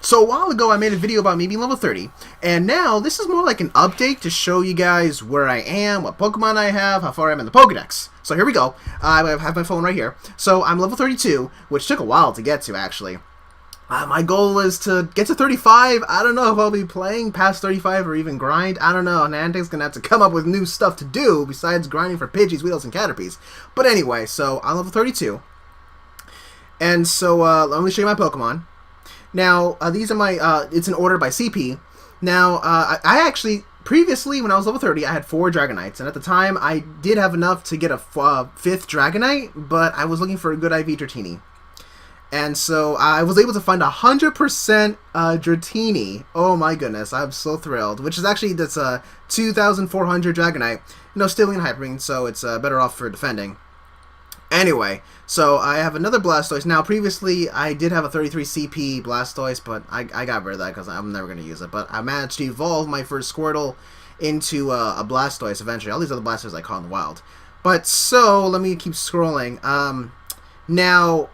So a while ago I made a video about me being level 30, and now this is more like an update to show you guys where I am, what Pokemon I have, how far I am in the Pokedex. So here we go. I have my phone right here. So I'm level 32, which took a while to get to actually. My goal is to get to 35. I don't know if I'll be playing past 35 or even grind. I don't know. Niantic's going to have to come up with new stuff to do besides grinding for Pidgeys, Weedles, and Caterpies. But anyway, so I'm level 32. And so let me show you my Pokemon. Now, these are my, it's in order by CP. Now, I actually, previously, when I was level 30, I had 4 Dragonites. And at the time, I did have enough to get a 5th Dragonite, but I was looking for a good IV Dratini. And so I was able to find 100% Dratini. Oh my goodness, I'm so thrilled. Which is actually, that's a 2,400 Dragonite. No, still in Hyper, so it's better off for defending. Anyway, so I have another Blastoise. Now, previously, I did have a 33 CP Blastoise, but I got rid of that because I'm never going to use it. But I managed to evolve my first Squirtle into a Blastoise eventually. All these other Blastoises I caught in the wild. But, so, let me keep scrolling. Now,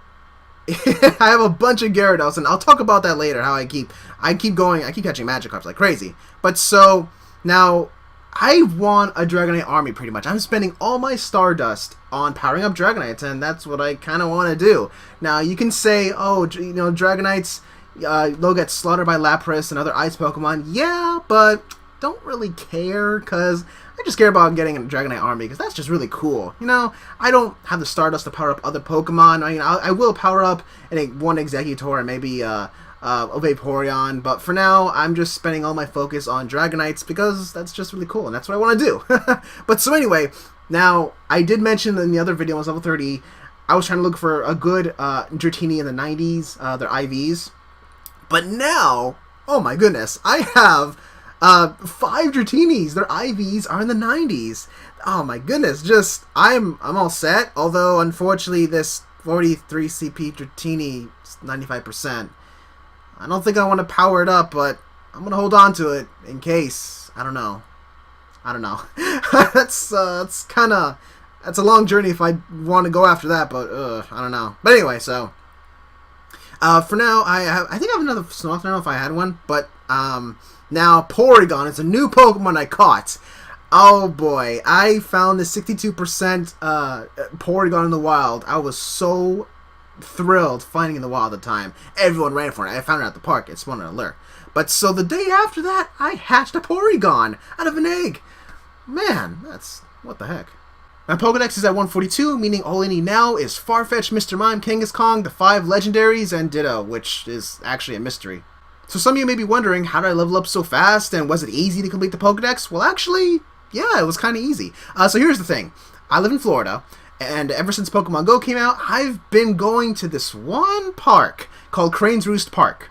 I have a bunch of Gyarados, and I'll talk about that later, how I keep catching Magikarps like crazy. But, so, now, I want a Dragonite army, pretty much. I'm spending all my Stardust on powering up Dragonites, and that's what I kind of want to do. Now, you can say, oh, you know, Dragonites, they'll get slaughtered by Lapras and other Ice Pokemon. Yeah, but don't really care, because I just care about getting a Dragonite army, because that's just really cool. You know, I don't have the Stardust to power up other Pokemon. I mean, I will power up one Exeggutor and maybe a Vaporeon, but for now, I'm just spending all my focus on Dragonites because that's just really cool, and that's what I want to do. But so anyway, now, I did mention in the other video, I was level 30, I was trying to look for a good Dratini in the 90s, their IVs. But now, oh my goodness, I have 5 Dratinis. Their IVs are in the 90s. Oh my goodness, just, I'm all set, although unfortunately this 43 CP Dratini is 95%. I don't think I want to power it up, but I'm going to hold on to it in case. I don't know. That's a long journey if I want to go after that, but I don't know. But anyway, so for now, I think I have another Snorlax. I don't know if I had one, but now Porygon is a new Pokemon I caught. Oh boy, I found the 62% Porygon in the wild. I was so thrilled finding in the wild at the time. Everyone ran for it. I found it at the park. It spawned in a lure. But so the day after that, I hatched a Porygon out of an egg. Man, that's... what the heck. My Pokedex is at 142, meaning all I need now is Farfetch, Mr. Mime, Kangaskong, the 5 legendaries, and Ditto, which is actually a mystery. So some of you may be wondering, how did I level up so fast, and was it easy to complete the Pokedex? Well, actually, yeah, it was kind of easy. So here's the thing. I live in Florida, and ever since Pokemon Go came out, I've been going to this one park called Crane's Roost Park.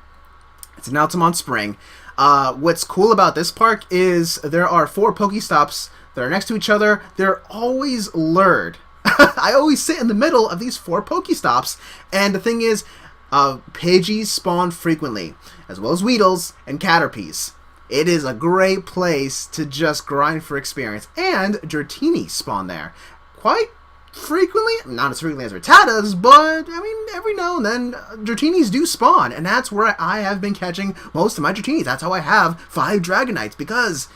It's in Altamont Spring. What's cool about this park is there are 4 Pokestops that are next to each other. They're always lured. I always sit in the middle of these 4 Pokestops, and the thing is, Pidgeys spawn frequently, as well as Weedles and Caterpies. It is a great place to just grind for experience, and Dratini spawn there. Quite frequently, not as frequently as Rattatas, but I mean, every now and then Dratinis do spawn, and that's where I have been catching most of my Dratinis. That's how I have 5 Dragonites, because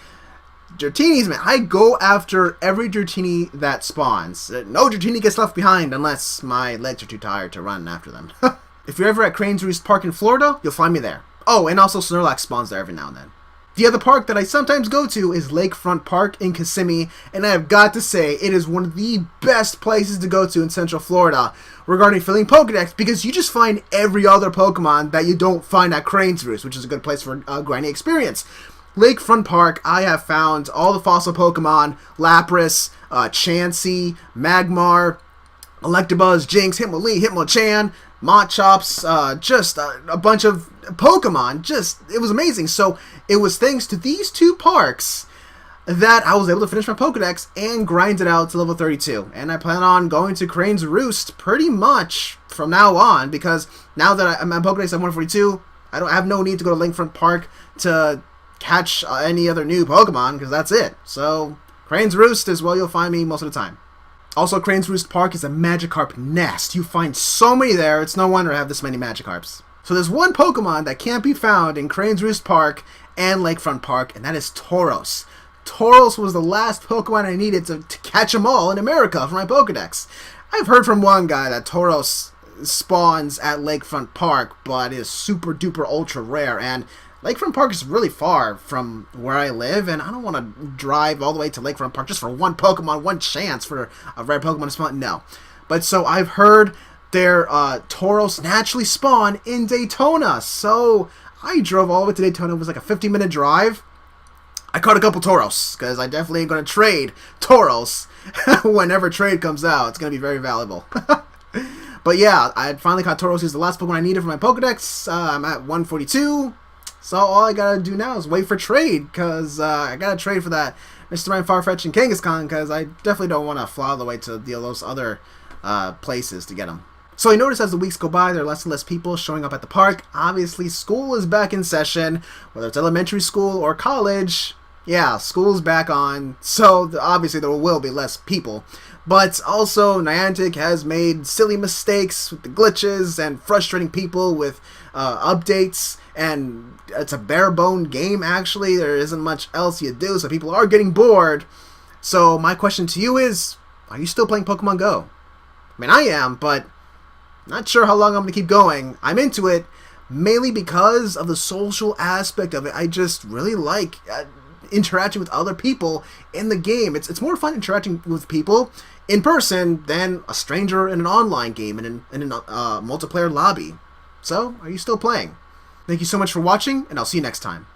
Dratinis, man, I go after every Dratini that spawns. No Dratini gets left behind unless my legs are too tired to run after them. If you're ever at Crane's Roost Park in Florida, you'll find me there. Oh, and also Snorlax spawns there every now and then. The other park that I sometimes go to is Lakefront Park in Kissimmee, and I have got to say, it is one of the best places to go to in Central Florida regarding filling Pokedex, because you just find every other Pokemon that you don't find at Crane's Roost, which is a good place for a grinding experience. Lakefront Park, I have found all the fossil Pokemon, Lapras, Chansey, Magmar, Electabuzz, Jinx, Hitmonlee, Hitmonchan, Machops, just a bunch of Pokemon. Just, it was amazing. So it was thanks to these 2 parks that I was able to finish my Pokedex and grind it out to level 32. And I plan on going to Crane's Roost pretty much from now on, because now that I'm at Pokedex at 142, I have no need to go to Lakefront Park to catch any other new Pokemon, because that's it. So Crane's Roost is where you'll find me most of the time. Also, Crane's Roost Park is a Magikarp nest. You find so many there, it's no wonder I have this many Magikarps. So there's one Pokemon that can't be found in Crane's Roost Park and Lakefront Park, and that is Tauros. Tauros was the last Pokemon I needed to catch them all in America for my Pokedex. I've heard from one guy that Tauros spawns at Lakefront Park, but is super duper ultra rare, and Lakefront Park is really far from where I live, and I don't want to drive all the way to Lakefront Park just for one Pokemon, one chance for a rare Pokemon to spawn. No. But so I've heard their Tauros naturally spawn in Daytona, so I drove all the way to Daytona. It was like a 50-minute drive. I caught a couple Tauros, because I definitely am going to trade Tauros whenever trade comes out. It's going to be very valuable. But yeah, I finally caught Tauros. He's the last Pokemon I needed for my Pokedex. I'm at 142. So all I gotta do now is wait for trade, because I gotta trade for that Mr. Mime, Farfetch, and Kangaskhan, because I definitely don't want to fly all the way to those other places to get them. So I noticed as the weeks go by, there are less and less people showing up at the park. Obviously, school is back in session, whether it's elementary school or college. Yeah, school's back on, so obviously there will be less people. But also, Niantic has made silly mistakes with the glitches and frustrating people with updates, and it's a bare-bone game, actually. There isn't much else you do, so people are getting bored. So my question to you is, are you still playing Pokemon Go? I mean, I am, but not sure how long I'm going to keep going. I'm into it, mainly because of the social aspect of it. I just really like interacting with other people in the game. It's more fun interacting with people in person than a stranger in an online game in a multiplayer lobby. So, are you still playing? Thank you so much for watching, and I'll see you next time.